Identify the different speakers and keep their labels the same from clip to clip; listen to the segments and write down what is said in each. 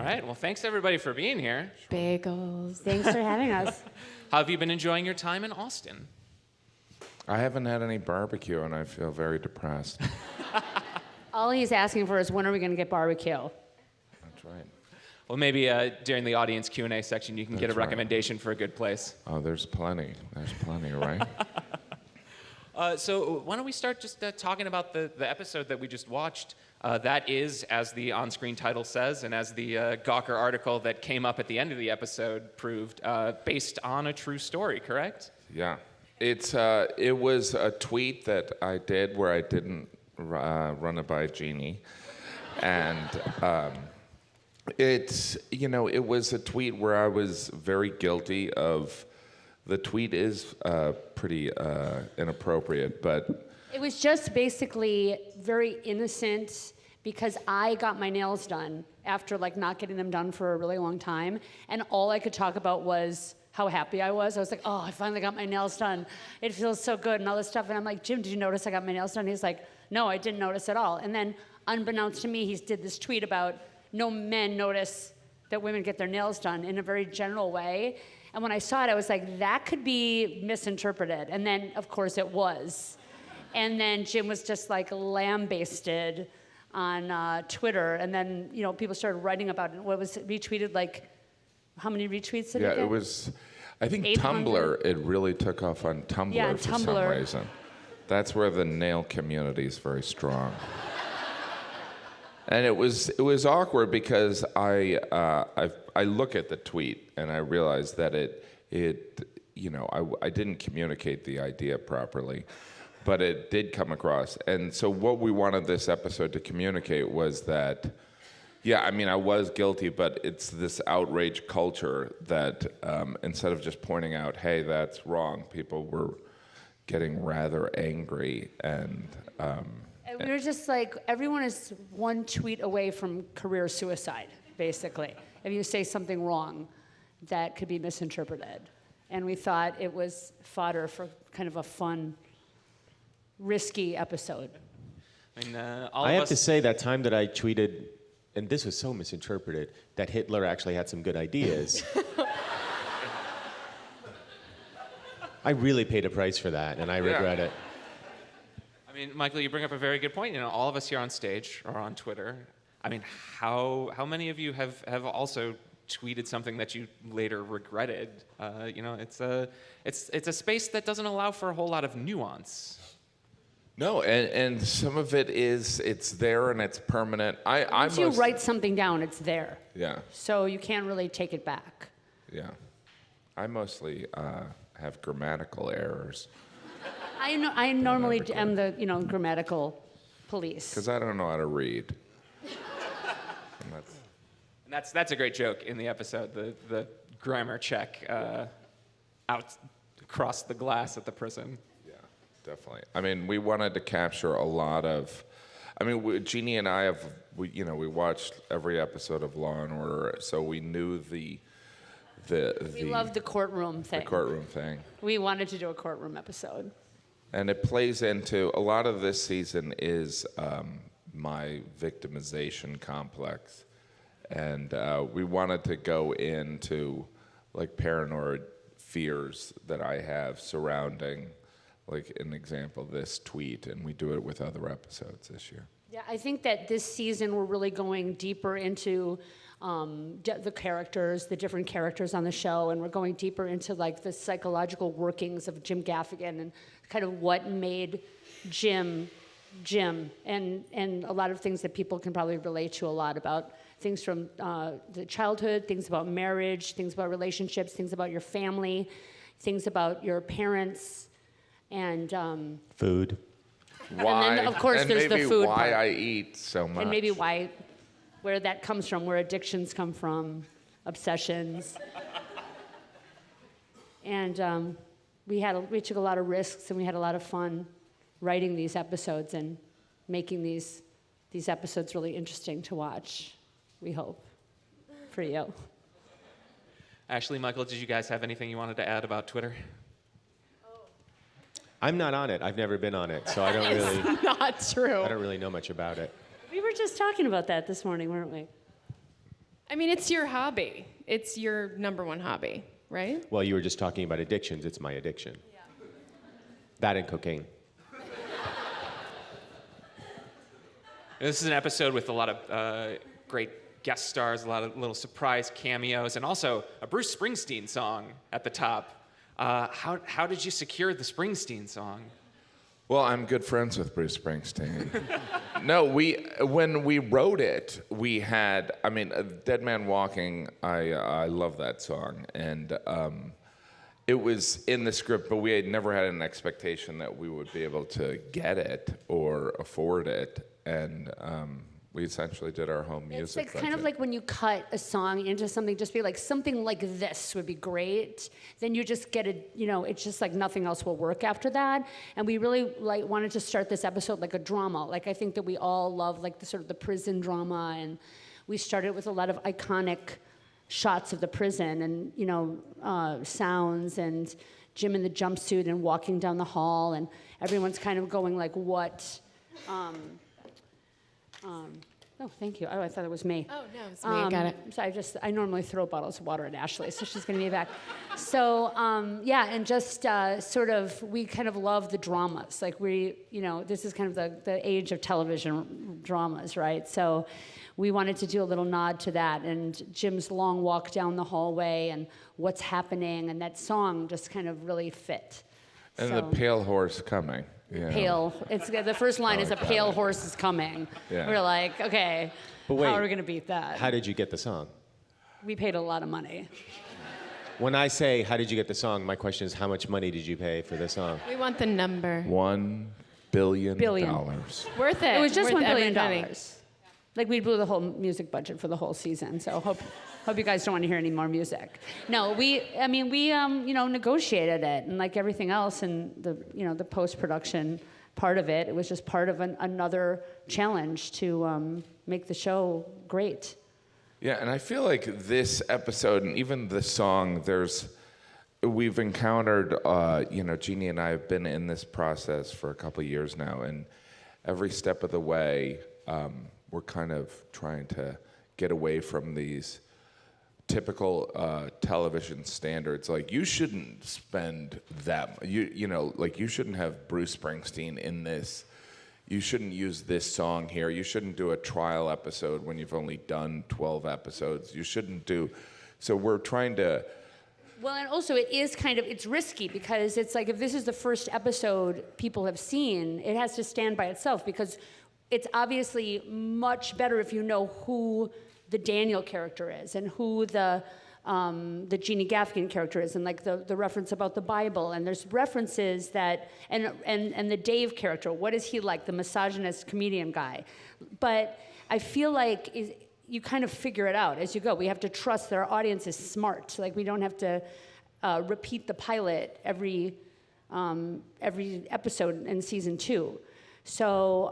Speaker 1: All right. Well, thanks everybody for being here.
Speaker 2: Bagels. Thanks for having us.
Speaker 1: How have you been enjoying your time in Austin?
Speaker 3: I haven't had any barbecue, and I feel very depressed.
Speaker 2: All he's asking for is when are we going to get barbecue?
Speaker 3: That's right.
Speaker 1: Well, maybe during the audience Q&A section, you can get a recommendation for a good place.
Speaker 3: Oh, there's plenty. There's plenty, right?
Speaker 1: So why don't we start just talking about the episode that we just watched. That is, as the on-screen title says, and as the Gawker article that came up at the end of the episode proved, based on a true story, correct?
Speaker 3: Yeah. It was a tweet that I did where I didn't run it by Jeannie. And it was a tweet where I was very guilty of. The tweet is pretty inappropriate, but
Speaker 2: It was just basically very innocent because I got my nails done after not getting them done for a really long time, and all I could talk about was how happy I was. I was like, oh, I finally got my nails done. It feels so good and all this stuff. And I'm like, Jim, did you notice I got my nails done? He's like, no, I didn't notice at all. And then unbeknownst to me, he did this tweet about no men notice that women get their nails done in a very general way. And when I saw it, I was like, that could be misinterpreted. And then, of course, it was. And then Jim was just lambasted on Twitter. And then, people started writing about it. What was it retweeted? How many retweets did it get?
Speaker 3: Yeah, it was, I think
Speaker 2: 800?
Speaker 3: Tumblr, it really took off on Tumblr for some reason. That's where the nail community is very strong. And it was awkward because I look at the tweet and I realize that I didn't communicate the idea properly, but it did come across. And so what we wanted this episode to communicate was that, I was guilty, but it's this outrage culture that instead of just pointing out, hey, that's wrong, people were getting rather angry and
Speaker 2: we were just everyone is one tweet away from career suicide, basically. If you say something wrong, that could be misinterpreted. And we thought it was fodder for kind of a fun, risky episode.
Speaker 4: I have to say that time that I tweeted, and this was so misinterpreted, that Hitler actually had some good ideas. I really paid a price for that, and I regret it.
Speaker 1: Michael, you bring up a very good point. All of us here on stage or on Twitter. How many of you have also tweeted something that you later regretted? It's a space that doesn't allow for a whole lot of nuance.
Speaker 3: No, and some of it's there and it's permanent.
Speaker 2: Once you write something down, it's there.
Speaker 3: Yeah.
Speaker 2: So you can't really take it back.
Speaker 3: Yeah. I mostly have grammatical errors.
Speaker 2: I normally am the grammatical police.
Speaker 3: Because I don't know how to read.
Speaker 1: And that's a great joke in the episode. The grammar check out across the glass at the prison.
Speaker 3: Yeah, definitely. We wanted to capture a lot of. Jeannie and I we watched every episode of Law and Order, so we knew we
Speaker 2: loved the courtroom thing.
Speaker 3: The courtroom thing.
Speaker 2: We wanted to do a courtroom episode.
Speaker 3: And it plays into, a lot of this season is my victimization complex. And we wanted to go into paranoid fears that I have surrounding, an example, this tweet, and we do it with other episodes this year.
Speaker 2: Yeah, I think that this season we're really going deeper into the characters, the different characters on the show, and we're going deeper into the psychological workings of Jim Gaffigan and kind of what made Jim, and a lot of things that people can probably relate to a lot about things from the childhood, things about marriage, things about relationships, things about your family, things about your parents, and
Speaker 4: food.
Speaker 3: Why?
Speaker 2: And then, of course, there's the food
Speaker 3: why
Speaker 2: part.
Speaker 3: I eat so much.
Speaker 2: And maybe where that comes from, where addictions come from, obsessions. And we took a lot of risks, and we had a lot of fun writing these episodes and making these episodes really interesting to watch, we hope, for you.
Speaker 1: Ashley, Michael, did you guys have anything you wanted to add about Twitter?
Speaker 4: I'm not on it. I've never been on it, so I don't really.
Speaker 2: It's not true.
Speaker 4: I don't really know much about it.
Speaker 2: We were just talking about that this morning, weren't we?
Speaker 5: I mean, it's your hobby. It's your number one hobby, right?
Speaker 4: Well, you were just talking about addictions. It's my addiction. Yeah. That and cocaine.
Speaker 1: This is an episode with a lot of great guest stars, a lot of little surprise cameos, and also a Bruce Springsteen song at the top. How did you secure the Springsteen song?
Speaker 3: Well, I'm good friends with Bruce Springsteen. No, when we wrote it, we had, Dead Man Walking, I love that song. And it was in the script, but we had never had an expectation that we would be able to get it or afford it. And we essentially did our home music
Speaker 2: It's like
Speaker 3: budget.
Speaker 2: kind of like when you cut a song into something, just be like, something like this would be great. Then you just get it, it's just like nothing else will work after that. And we really wanted to start this episode like a drama. Like I think that we all love like the sort of the prison drama, and we started with a lot of iconic shots of the prison and sounds and Jim in the jumpsuit and walking down the hall, and everyone's kind of going like, what? Oh, thank you. Oh, I thought it was me.
Speaker 5: Oh, no, it's me. I got it.
Speaker 2: So I normally throw bottles of water at Ashley, so she's going to be back. So, and just sort of, we kind of love the dramas. Like this is kind of the age of television dramas, right? So we wanted to do a little nod to that, and Jim's long walk down the hallway and what's happening, and that song just kind of really fit.
Speaker 3: And the pale horse coming. Yeah.
Speaker 2: Pale. It's the first line is a pale horse is coming.
Speaker 3: Yeah.
Speaker 2: We're like, okay,
Speaker 4: But wait,
Speaker 2: how are we going to beat that?
Speaker 4: How did you get the song?
Speaker 2: We paid a lot of money.
Speaker 4: When I say, how did you get the song, my question is, how much money did you pay for the song?
Speaker 5: We want the number.
Speaker 3: $1 billion.
Speaker 5: Worth it.
Speaker 2: It was just
Speaker 5: Worth
Speaker 2: $1 billion.
Speaker 5: every penny.
Speaker 2: Like we blew the whole music budget for the whole season. So hope you guys don't want to hear any more music. No, we negotiated it, and like everything else, and the post-production part of it, it was just part of another challenge to make the show great.
Speaker 3: Yeah, and I feel like this episode and even the song, we've encountered, Jeannie and I have been in this process for a couple of years now, and every step of the way, we're kind of trying to get away from these typical television standards. Like, you shouldn't spend that, you shouldn't have Bruce Springsteen in this. You shouldn't use this song here. You shouldn't do a trial episode when you've only done 12 episodes. You shouldn't do. So we're trying to.
Speaker 2: Well, and also it's risky because it's like if this is the first episode people have seen, it has to stand by itself because it's obviously much better if you know who the Daniel character is and who the Jeannie Gaffigan character is, and like the reference about the Bible, and there's references that and the Dave character, what is he like, the misogynist comedian guy? But I feel like you kind of figure it out as you go. We have to trust that our audience is smart. Like we don't have to repeat the pilot every episode in season 2. So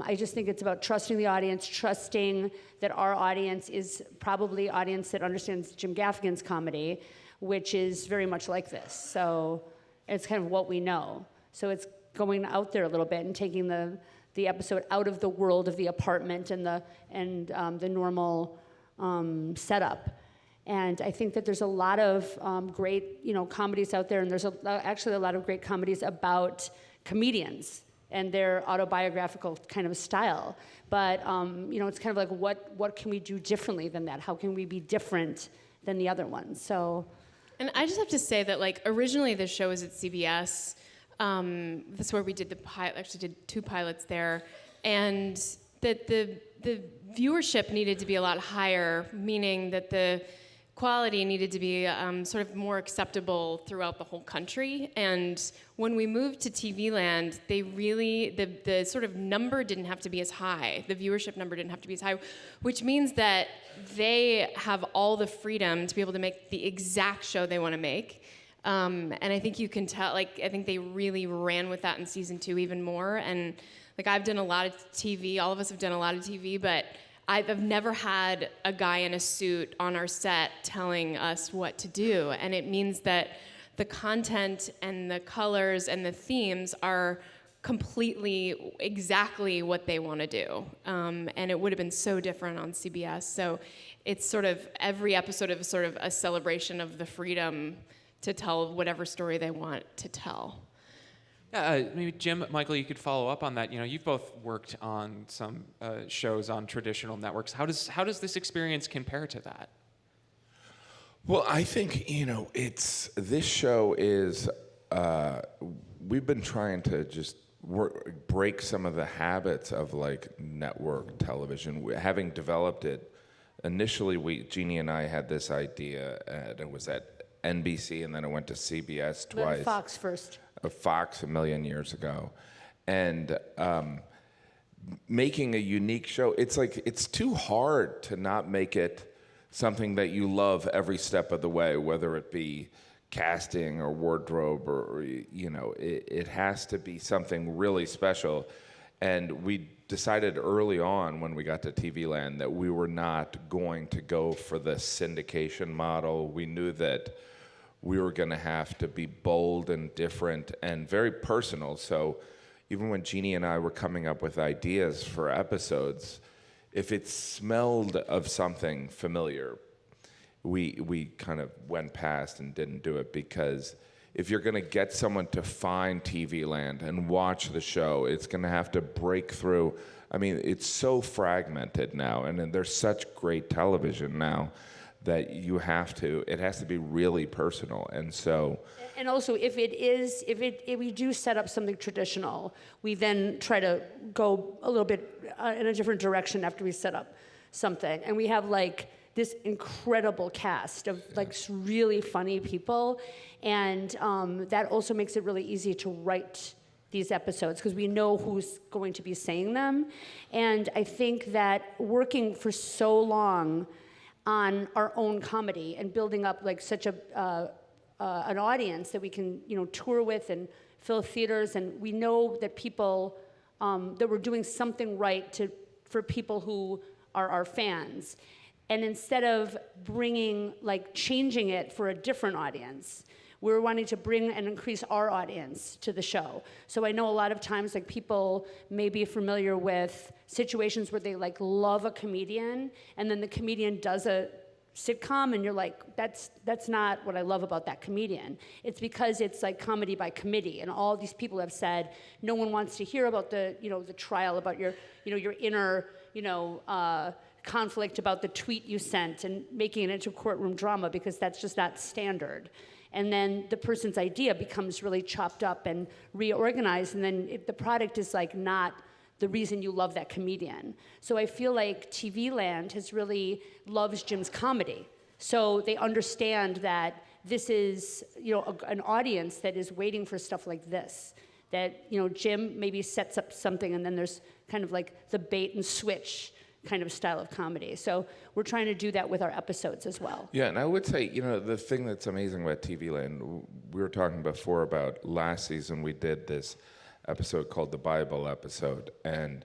Speaker 2: I just think it's about trusting the audience, trusting that our audience is probably audience that understands Jim Gaffigan's comedy, which is very much like this. So it's kind of what we know. So it's going out there a little bit and taking the episode out of the world of the apartment and the normal setup. And I think that there's a lot of great comedies out there, and there's actually a lot of great comedies about comedians and their autobiographical kind of style. But, it's kind of like, what can we do differently than that? How can we be different than the other ones? So.
Speaker 5: And I just have to say that, like, originally the show was at CBS. That's where we did actually did 2 pilots there. And that the viewership needed to be a lot higher, meaning that the quality needed to be sort of more acceptable throughout the whole country. And when we moved to TV Land, they really, the sort of number didn't have to be as high. The viewership number didn't have to be as high, which means that they have all the freedom to be able to make the exact show they want to make. And I think you can tell, I think they really ran with that in season 2 even more. And I've done a lot of TV, all of us have done a lot of TV, but I've never had a guy in a suit on our set telling us what to do. And it means that the content and the colors and the themes are completely exactly what they want to do. And it would have been so different on CBS. So it's sort of every episode of sort of a celebration of the freedom to tell whatever story they want to tell.
Speaker 1: Maybe Jim, Michael, you could follow up on that. You know, you've both worked on some shows on traditional networks. How does this experience compare to that?
Speaker 3: Well, I think, this show is, we've been trying to just break some of the habits of like network television. Having developed it, initially Jeannie and I had this idea, and it was at NBC, and then it went to CBS twice.
Speaker 2: Then Fox first.
Speaker 3: Fox a million years ago. And making a unique show, it's too hard to not make it something that you love every step of the way, whether it be casting or wardrobe or, it has to be something really special. And we decided early on when we got to TV Land that we were not going to go for the syndication model. We knew that we were going to have to be bold and different and very personal. So even when Jeannie and I were coming up with ideas for episodes, if it smelled of something familiar, we kind of went past and didn't do it, because if you're going to get someone to find TV Land and watch the show, it's going to have to break through. I mean, it's so fragmented now, and there's such great television now that it has to be really personal. And so,
Speaker 2: and also if we do set up something traditional, we then try to go a little bit in a different direction after we set up something. And we have like this incredible cast of like really funny people. And that also makes it really easy to write these episodes, because we know who's going to be saying them. And I think that working for so long on our own comedy and building up like such an audience that we can tour with and fill theaters, and we know that people that we're doing something right for people who are our fans, and instead of changing it for a different audience, we're wanting to bring and increase our audience to the show. So I know a lot of times people may be familiar with situations where they love a comedian, and then the comedian does a sitcom, and you're like, that's not what I love about that comedian. It's because it's like comedy by committee, and all these people have said no one wants to hear about the trial, about your inner conflict about the tweet you sent and making it into courtroom drama, because that's just not standard. And then the person's idea becomes really chopped up and reorganized, and then the product is not the reason you love that comedian. So I feel like TV Land loves Jim's comedy. So they understand that this is an audience that is waiting for stuff like this. That Jim maybe sets up something, and then there's kind of like the bait and switch kind of style of comedy. So we're trying to do that with our episodes as well.
Speaker 3: Yeah, and I would say, the thing that's amazing about TV Land, we were talking before about last season, we did this episode called the Bible episode, and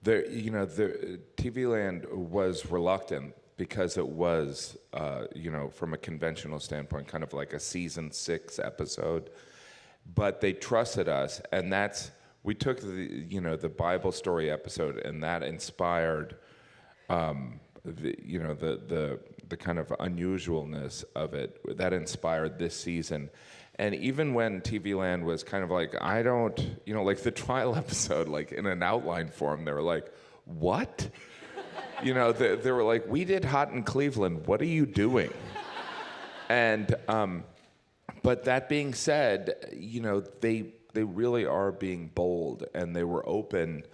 Speaker 3: the TV Land was reluctant because it was, from a conventional standpoint, kind of like a season 6 episode, but they trusted us, and we took the Bible story episode, and that inspired the kind of unusualness of it. That inspired this season. And even when TV Land was kind of like, I don't, the trial episode, in an outline form, they were like, what? They were like, we did Hot in Cleveland. What are you doing? And, but that being said, they really are being bold, and they were open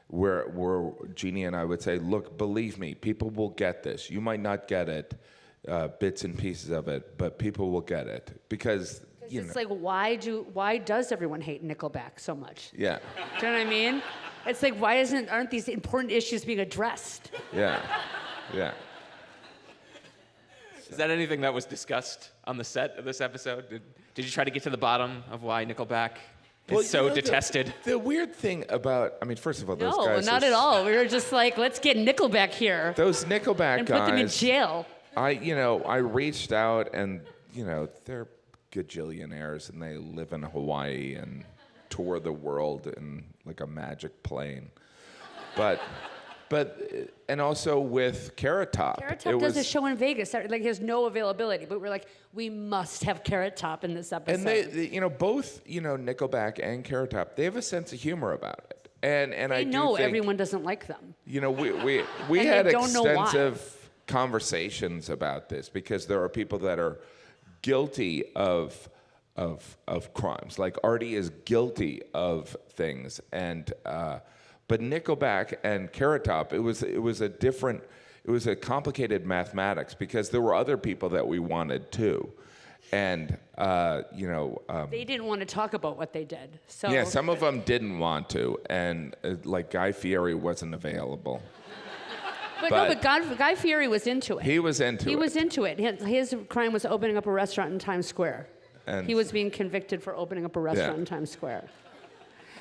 Speaker 3: where Jeannie and I would say, look, believe me, people will get this. You might not get it, bits and pieces of it, but people will get it, because
Speaker 2: it's like, why does everyone hate Nickelback so much?
Speaker 3: Yeah.
Speaker 2: Do you know what I mean? It's like, aren't these important issues being addressed?
Speaker 3: Yeah. Yeah.
Speaker 1: Is that anything that was discussed on the set of this episode? Did you try to get to the bottom of why Nickelback is so detested?
Speaker 3: The weird thing about, first of all, those guys.
Speaker 2: No, not at all. We were just like, let's get Nickelback here.
Speaker 3: Those Nickelback
Speaker 2: and
Speaker 3: guys.
Speaker 2: put them in jail.
Speaker 3: I reached out, and they're gajillionaires, and they live in Hawaii and tour the world in like a magic plane. And also with Carrot Top.
Speaker 2: Carrot Top does a show in Vegas. Like, he has no availability, but we're like, we must have Carrot Top in this episode.
Speaker 3: And they both, Nickelback and Carrot Top, they have a sense of humor about it. And
Speaker 2: they
Speaker 3: I do
Speaker 2: know
Speaker 3: think,
Speaker 2: everyone doesn't like them.
Speaker 3: We
Speaker 2: And
Speaker 3: had
Speaker 2: they don't know why.
Speaker 3: extensive conversations about this because there are people that are guilty of crimes. Like Artie is guilty of things, and but Nickelback and Carrot Top, it was a complicated mathematics because there were other people that we wanted too, and
Speaker 2: They didn't want to talk about what they did. So
Speaker 3: yeah, some of them didn't want to, and like Guy Fieri wasn't available.
Speaker 2: But Guy Fieri was into it.
Speaker 3: He was into it.
Speaker 2: He was into it. His crime was opening up a restaurant in Times Square.
Speaker 3: And
Speaker 2: he was being convicted for opening up a restaurant in Times Square.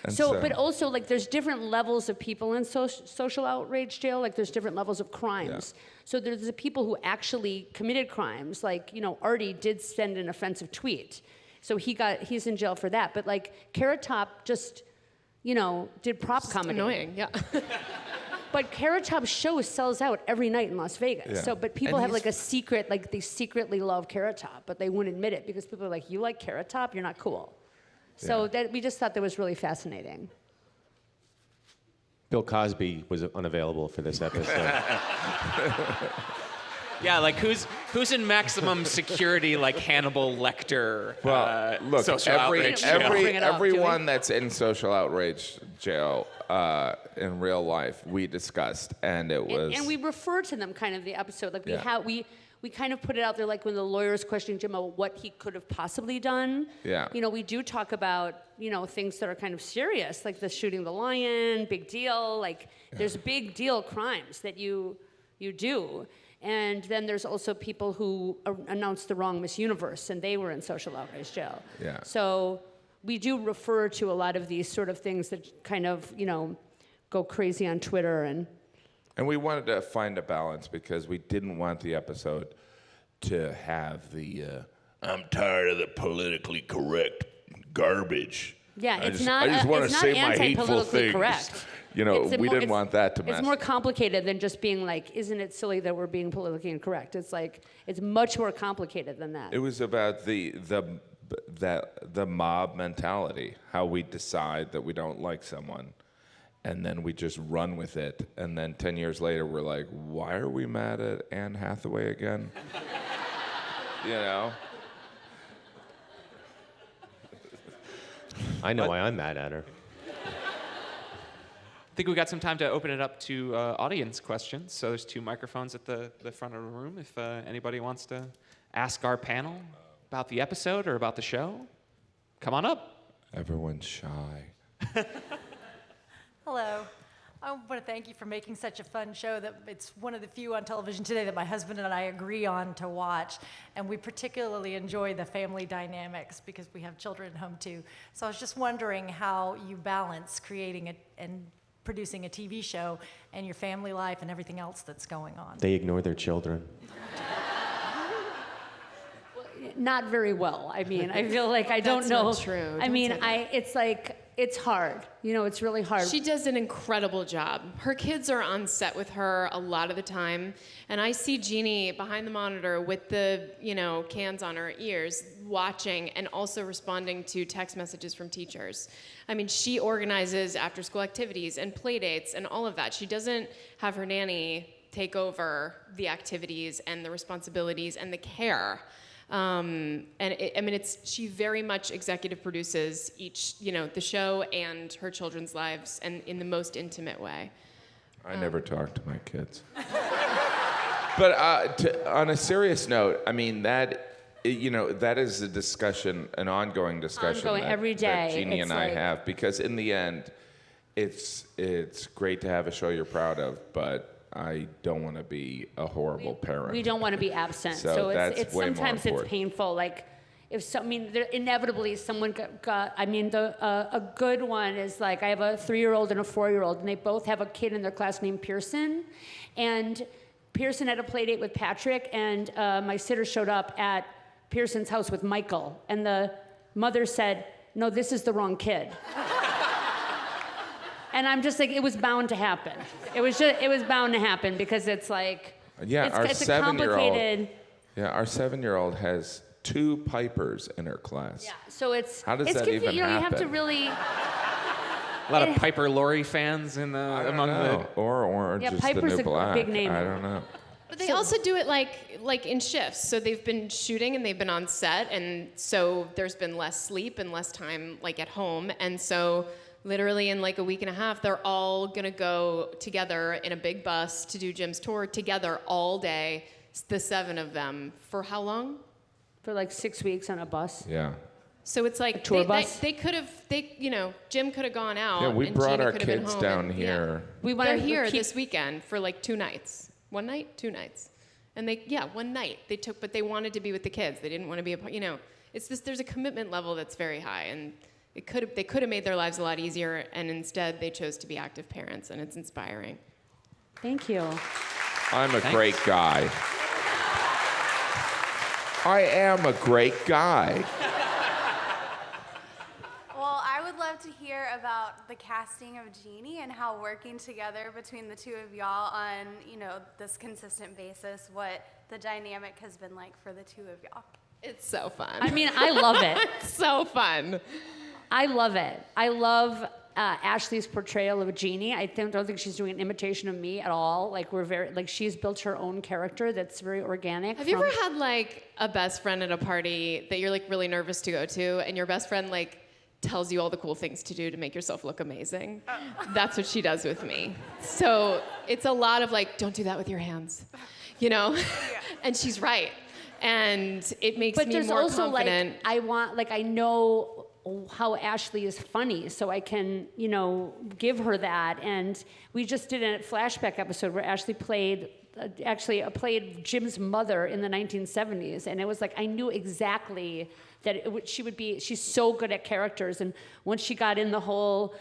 Speaker 3: And
Speaker 2: But also, like, there's different levels of people in social outrage jail. Like, there's different levels of crimes.
Speaker 3: Yeah.
Speaker 2: So there's the people who actually committed crimes. Like, Artie did send an offensive tweet. So he's in jail for that. But, like, Carrot Top just, did prop comedy.
Speaker 5: Annoying, yeah.
Speaker 2: But Carrot Top's show sells out every night in Las Vegas.
Speaker 3: Yeah.
Speaker 2: So, but people
Speaker 3: And
Speaker 2: have
Speaker 3: he's-
Speaker 2: like a secret, like they secretly love Carrot Top, but they wouldn't admit it because people are like, you like Carrot Top? You're not cool. So we just thought that was really fascinating.
Speaker 4: Bill Cosby was unavailable for this episode.
Speaker 1: Yeah, like who's in maximum security, like Hannibal Lecter?
Speaker 3: Well, look,
Speaker 1: social outrage jail?
Speaker 2: Bring it up, do we?
Speaker 3: everyone that's in social outrage jail in real life, we discussed, and it was.
Speaker 2: And we refer to them kind of the episode. Like
Speaker 3: Yeah.
Speaker 2: we kind of put it out there, like when the lawyer's questioning Jim about what he could have possibly done.
Speaker 3: Yeah.
Speaker 2: We do talk about, things that are kind of serious, like the shooting the lion, big deal. Like there's big deal crimes that you do. And then there's also people who announced the wrong Miss Universe, and they were in social outrage jail.
Speaker 3: Yeah.
Speaker 2: So we do refer to a lot of these sort of things that kind of, go crazy on Twitter and.
Speaker 3: And we wanted to find a balance because we didn't want the episode to have the I'm tired of the politically correct garbage.
Speaker 2: Yeah,
Speaker 3: I
Speaker 2: it's
Speaker 3: just,
Speaker 2: not.
Speaker 3: I just want
Speaker 2: it's
Speaker 3: to
Speaker 2: not
Speaker 3: say my hateful
Speaker 2: anti-politically
Speaker 3: things.
Speaker 2: correct.
Speaker 3: We didn't want that to mess.
Speaker 2: It's more complicated than just being like, isn't it silly that we're being politically incorrect? It's like it's much more complicated than that.
Speaker 3: It was about the mob mentality, how we decide that we don't like someone, and then we just run with it. And then 10 years later, we're like, why are we mad at Anne Hathaway again?
Speaker 4: I know why I'm mad at her.
Speaker 1: I think we got some time to open it up to audience questions. So there's 2 microphones at the front of the room. If anybody wants to ask our panel about the episode or about the show, come on up.
Speaker 3: Everyone's shy.
Speaker 6: Hello. I want to thank you for making such a fun show that it's one of the few on television today that my husband and I agree on to watch. And we particularly enjoy the family dynamics because we have children at home too. So I was just wondering how you balance creating and producing a TV show and your family life and everything else that's going on.
Speaker 4: They ignore their children.
Speaker 2: Not very well. I mean, I feel like I don't
Speaker 5: That's
Speaker 2: know.
Speaker 5: not true.
Speaker 2: I
Speaker 5: Don't
Speaker 2: mean,
Speaker 5: say that.
Speaker 2: it's like it's hard. It's really hard.
Speaker 5: She does an incredible job. Her kids are on set with her a lot of the time, and I see Jeannie behind the monitor with the, cans on her ears, watching and also responding to text messages from teachers. I mean, she organizes after-school activities and play dates and all of that. She doesn't have her nanny take over the activities and the responsibilities and the care. She very much executive produces each, the show and her children's lives, and in the most intimate way.
Speaker 3: I never talk to my kids. But on a serious note, I mean, that is a discussion, an ongoing discussion
Speaker 2: Ongoing, every day.
Speaker 3: that Jeannie
Speaker 2: It's
Speaker 3: and I
Speaker 2: like-
Speaker 3: have, because in the end, it's great to have a show you're proud of, but I don't want to be a horrible parent.
Speaker 2: We don't want to be absent.
Speaker 3: So that's
Speaker 2: it's
Speaker 3: way more
Speaker 2: sometimes it's
Speaker 3: important.
Speaker 2: painful. Like inevitably someone got. I mean, a good one is like I have a 3-year-old and a 4-year-old, and they both have a kid in their class named Pearson, and Pearson had a play date with Patrick, and my sitter showed up at Pearson's house with Michael, and the mother said, "No, this is the wrong kid." And I'm just like, it was bound to happen. It was bound to happen because it's like,
Speaker 3: Yeah,
Speaker 2: it's a complicated.
Speaker 3: Our 7-year-old has 2 pipers in her class.
Speaker 2: Yeah, so it's.
Speaker 3: How does
Speaker 2: it's
Speaker 3: that even
Speaker 2: You have to
Speaker 3: happen?
Speaker 2: really.
Speaker 1: A lot of Piper Laurie fans among the.
Speaker 3: Or
Speaker 2: Yeah,
Speaker 3: just
Speaker 2: Piper's
Speaker 3: the new
Speaker 2: a
Speaker 3: black.
Speaker 2: big name.
Speaker 3: I don't know.
Speaker 5: But they also do it like in shifts. So they've been shooting and they've been on set, and so there's been less sleep and less time like at home. And so literally in like a week and a half, they're all gonna go together in a big bus to do Jim's tour together all day. The 7 of them for how long?
Speaker 2: For like 6 weeks on a bus.
Speaker 3: Yeah.
Speaker 5: So it's like
Speaker 2: tour bus?
Speaker 5: they could have Jim could have gone out.
Speaker 3: Yeah, we
Speaker 5: and
Speaker 3: brought
Speaker 5: Gina
Speaker 3: our
Speaker 5: could have been
Speaker 3: kids
Speaker 5: home
Speaker 3: down
Speaker 5: and-
Speaker 3: here.
Speaker 2: We
Speaker 5: They're
Speaker 2: to
Speaker 5: here
Speaker 2: keep-
Speaker 5: this weekend for like 2 nights. 1 night, 2 nights, and one night they took, but they wanted to be with the kids. They didn't want to be it's this. There's a commitment level that's very high, and they could have made their lives a lot easier, and instead they chose to be active parents, and it's inspiring.
Speaker 2: Thank you.
Speaker 3: I'm a great guy. I am a great guy.
Speaker 7: Well, I would love to hear about the casting of Jeannie and how working together between the 2 of y'all on, this consistent basis, what the dynamic has been like for the 2 of y'all.
Speaker 5: It's so fun.
Speaker 2: I mean, I love it.
Speaker 5: It's so fun.
Speaker 2: I love it. I love Ashley's portrayal of Jeannie. I don't think she's doing an imitation of me at all. Like she's built her own character that's very organic.
Speaker 5: Have you ever had like a best friend at a party that you're like really nervous to go to, and your best friend like tells you all the cool things to do to make yourself look amazing? That's what she does with me. So it's a lot of like, don't do that with your hands, And she's right, and it makes
Speaker 2: But
Speaker 5: me
Speaker 2: there's
Speaker 5: more
Speaker 2: also
Speaker 5: confident.
Speaker 2: I know how Ashley is funny, so I can, give her that. And we just did a flashback episode where Ashley played Jim's mother in the 1970s, and it was like I knew exactly that she's so good at characters, and once she got in the whole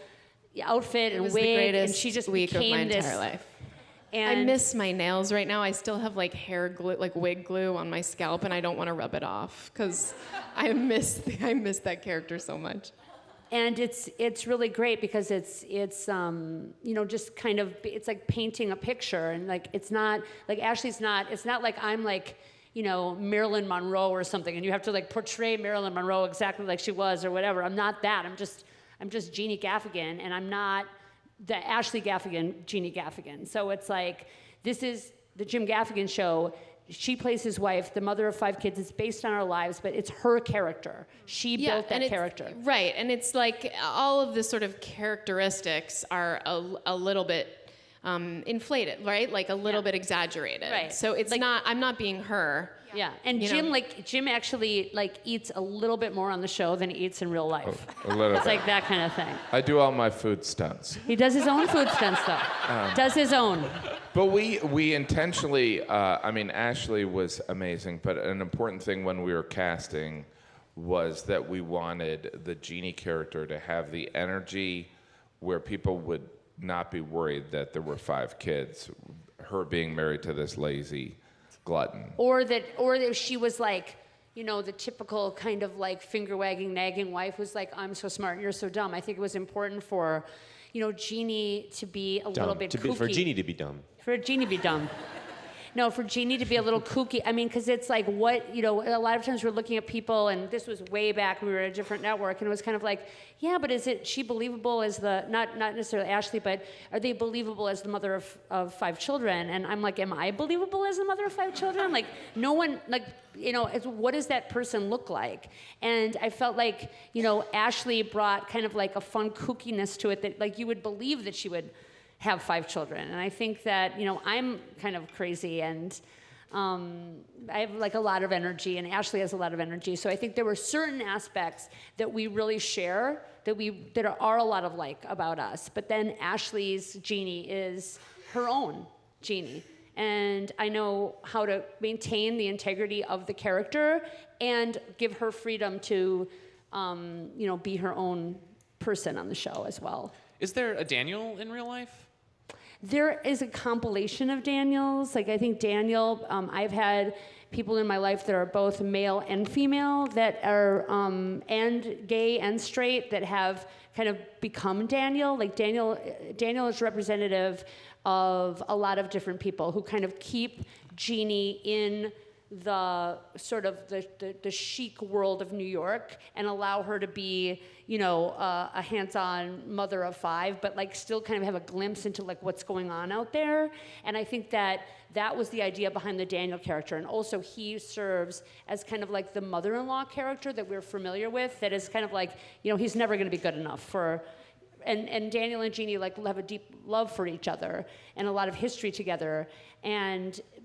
Speaker 2: outfit
Speaker 5: It
Speaker 2: and
Speaker 5: was
Speaker 2: wig,
Speaker 5: the greatest
Speaker 2: and she just
Speaker 5: week of
Speaker 2: became
Speaker 5: my
Speaker 2: this.
Speaker 5: entire life.
Speaker 2: And
Speaker 5: I miss my nails right now. I still have like hair glue, like wig glue on my scalp, and I don't want to rub it off because I miss that character so much.
Speaker 2: And it's really great because it's just kind of, it's like painting a picture, and like it's not like Ashley's not, it's not like I'm like Marilyn Monroe or something, and you have to like portray Marilyn Monroe exactly like she was or whatever. I'm not that. I'm just Jeannie Gaffigan, and I'm not the Ashley Gaffigan, Jeannie Gaffigan. So it's like, this is the Jim Gaffigan Show. She plays his wife, the mother of 5 kids. It's based on our lives, but it's her character. She built that character.
Speaker 5: Right, and it's like all of the sort of characteristics are a little bit inflated, right? Like a little bit exaggerated.
Speaker 2: Right.
Speaker 5: So it's I'm not being her.
Speaker 2: Yeah, and Jim actually eats a little bit more on the show than he eats in real life.
Speaker 3: A little
Speaker 2: It's
Speaker 3: bit.
Speaker 2: like that kind of thing.
Speaker 3: I do all my food stunts.
Speaker 2: He does his own food stunts though. Does his own.
Speaker 3: But we intentionally, Ashley was amazing, but an important thing when we were casting was that we wanted the Jeannie character to have the energy where people would not be worried that there were 5 kids, her being married to this lazy glutton.
Speaker 2: Or that she was like, the typical kind of like finger wagging, nagging wife who's like, I'm so smart and you're so dumb. I think it was important for, Jeannie to be a little bit kooky.
Speaker 4: For Jeannie to be dumb.
Speaker 2: For Jeannie to be dumb. No, for Jeannie to be a little kooky. I mean, because it's like a lot of times we're looking at people, and this was way back when we were at a different network, and it was kind of like, yeah, but is she believable as not necessarily Ashley, but are they believable as the mother of 5 children? And I'm like, am I believable as the mother of 5 children? Like, no one, what does that person look like? And I felt like, Ashley brought kind of like a fun kookiness to it that like you would believe that she would have 5 children. And I think that, I'm kind of crazy, and I have like a lot of energy, and Ashley has a lot of energy. So I think there were certain aspects that we really share that are a lot of like about us. But then Ashley's Jeannie is her own Jeannie. And I know how to maintain the integrity of the character and give her freedom to, be her own person on the show as well.
Speaker 1: Is there a Daniel in real life?
Speaker 2: There is a compilation of Daniels. Like I think Daniel, I've had people in my life that are both male and female that are, and gay and straight that have kind of become Daniel. Like Daniel is representative of a lot of different people who kind of keep Jeannie in the sort of the chic world of New York and allow her to be, a hands-on mother of 5, but like still kind of have a glimpse into like what's going on out there. And I think that was the idea behind the Daniel character. And also he serves as kind of like the mother-in-law character that we're familiar with, that is kind of like, he's never going to be good enough for. And Daniel and Jeannie like have a deep love for each other and a lot of history together.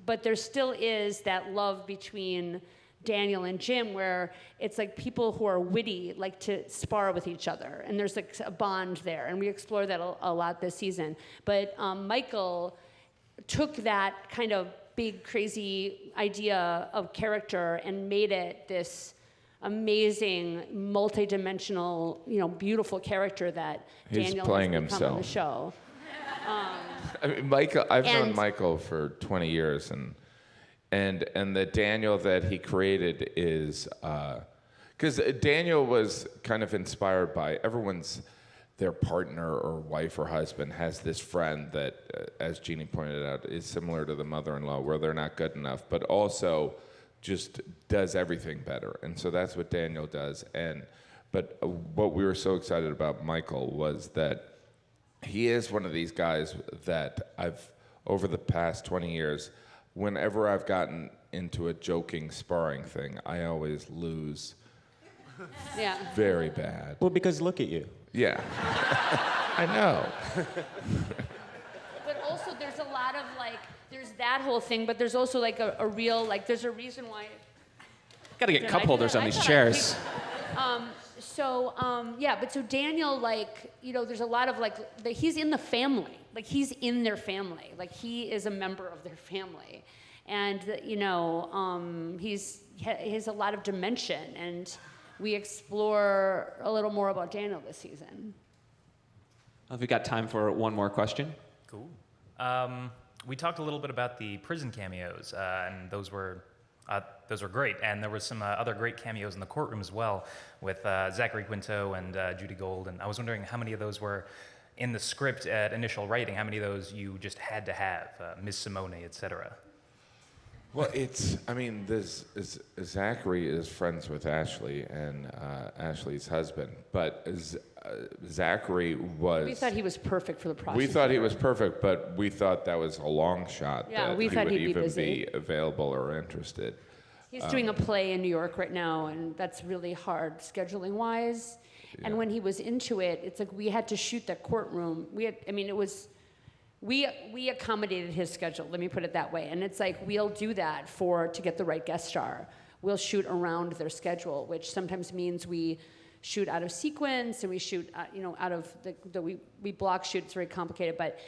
Speaker 2: But there still is that love between Daniel and Jim where it's like people who are witty like to spar with each other. And there's like a bond there. And we explore that a lot this season. But Michael took that kind of big, crazy idea of character and made it this amazing, multi-dimensional, beautiful character that
Speaker 3: He's
Speaker 2: Daniel
Speaker 3: playing
Speaker 2: has become on the
Speaker 3: himself.
Speaker 2: show.
Speaker 3: I mean, Michael. I've known Michael for 20 years, and the Daniel that he created is because Daniel was kind of inspired by their partner or wife or husband has this friend that, as Jeannie pointed out, is similar to the mother-in-law, where they're not good enough, but also just does everything better, and so that's what Daniel does. But what we were so excited about Michael was that he is one of these guys that over the past 20 years, whenever I've gotten into a joking sparring thing, I always lose very bad.
Speaker 4: Well, because look at you.
Speaker 3: Yeah. I know.
Speaker 2: But also there's a lot of like, there's that whole thing, but there's also like a real, like there's a reason why.
Speaker 1: Gotta get cup holders on these chairs.
Speaker 2: But so Daniel, like, there's a lot of like, he's in the family. Like he's in their family. Like he is a member of their family. And, he has a lot of dimension. And we explore a little more about Daniel this season.
Speaker 1: Have we got time for one more question?
Speaker 8: Cool. We talked a little bit about the prison cameos, and those were great. And there was some other great cameos in the courtroom as well, with Zachary Quinto and Judy Gold. And I was wondering how many of those were in the script at initial writing. How many of those you just had to have, Ms. Simone, etc.
Speaker 3: Well, Zachary is friends with Ashley and Ashley's husband, but Zachary was.
Speaker 2: We thought he was perfect for the project.
Speaker 3: We thought he was perfect, but we thought that was a long shot.
Speaker 2: Yeah,
Speaker 3: that
Speaker 2: we thought
Speaker 3: he
Speaker 2: he'd
Speaker 3: would
Speaker 2: be
Speaker 3: even
Speaker 2: busy.
Speaker 3: be available or interested.
Speaker 2: He's doing a play in New York right now, and that's really hard scheduling-wise. Yeah. And when he was into it, it's like we had to shoot that courtroom. We accommodated his schedule, let me put it that way. And it's like, we'll do that to get the right guest star. We'll shoot around their schedule, which sometimes means we shoot out of sequence and we shoot, out of we block shoot. It's very complicated, but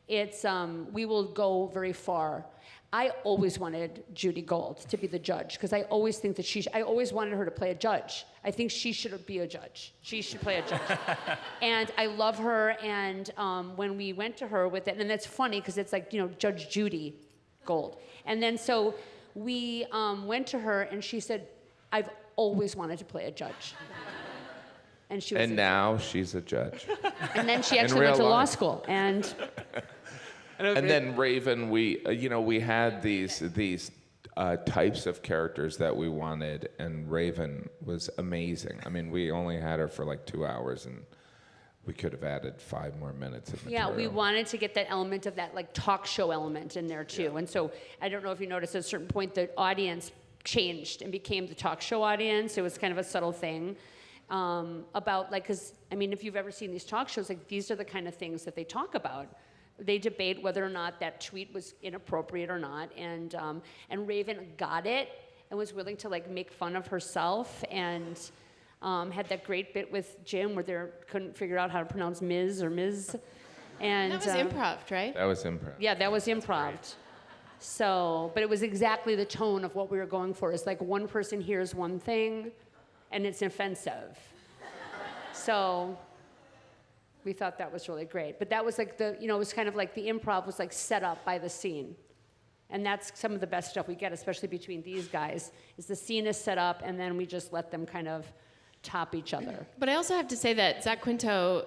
Speaker 2: it's, we will go very far. I always wanted Judy Gold to be the judge because I always think that I always wanted her to play a judge. I think she should be a judge. She should play a judge. And I love her, and when we went to her with it, and that's funny because it's like, Judge Judy Gold. And then so we went to her and she said, I've always wanted to play a judge. And she was
Speaker 3: And now she's a judge.
Speaker 2: And then she actually went to law school. And
Speaker 3: then Raven, we had these types of characters that we wanted, and Raven was amazing. I mean, we only had her for like 2 hours, and we could have added 5 more minutes of material.
Speaker 2: Yeah, we wanted to get that element of that like talk show element in there too. Yeah. And so I don't know if you noticed at a certain point the audience changed and became the talk show audience. It was kind of a subtle thing about like, because I mean, if you've ever seen these talk shows, like these are the kind of things that they talk about. They debate whether or not that tweet was inappropriate or not, and Raven got it and was willing to like make fun of herself, and had that great bit with Jim where they couldn't figure out how to pronounce Ms. or Ms. And
Speaker 5: that was improv, right?
Speaker 3: That was improv.
Speaker 2: Yeah, that was improv. So, but it was exactly the tone of what we were going for. It's like one person hears one thing, and it's offensive. So. We thought that was really great. But that was like it was kind of like the improv was like set up by the scene. And that's some of the best stuff we get, especially between these guys, is the scene is set up and then we just let them kind of top each other.
Speaker 5: But I also have to say that Zach Quinto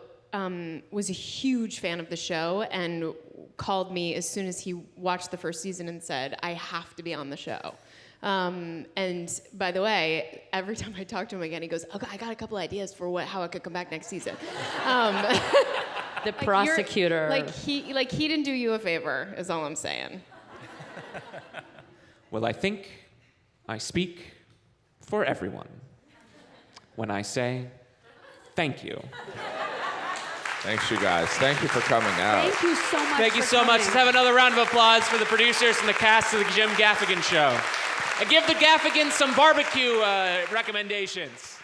Speaker 5: was a huge fan of the show and called me as soon as he watched the first season and said, I have to be on the show. And by the way, every time I talk to him again, he goes, okay, I got a couple ideas for how I could come back next season.
Speaker 2: The prosecutor.
Speaker 5: He didn't do you a favor, is all I'm saying.
Speaker 1: Well, I think I speak for everyone when I say thank you.
Speaker 3: Thanks, you guys. Thank you for coming out.
Speaker 2: Thank you so much.
Speaker 1: Thank you so much. Let's have another round of applause for the producers and the cast of the Jim Gaffigan Show. And give the Gaffigans some barbecue recommendations.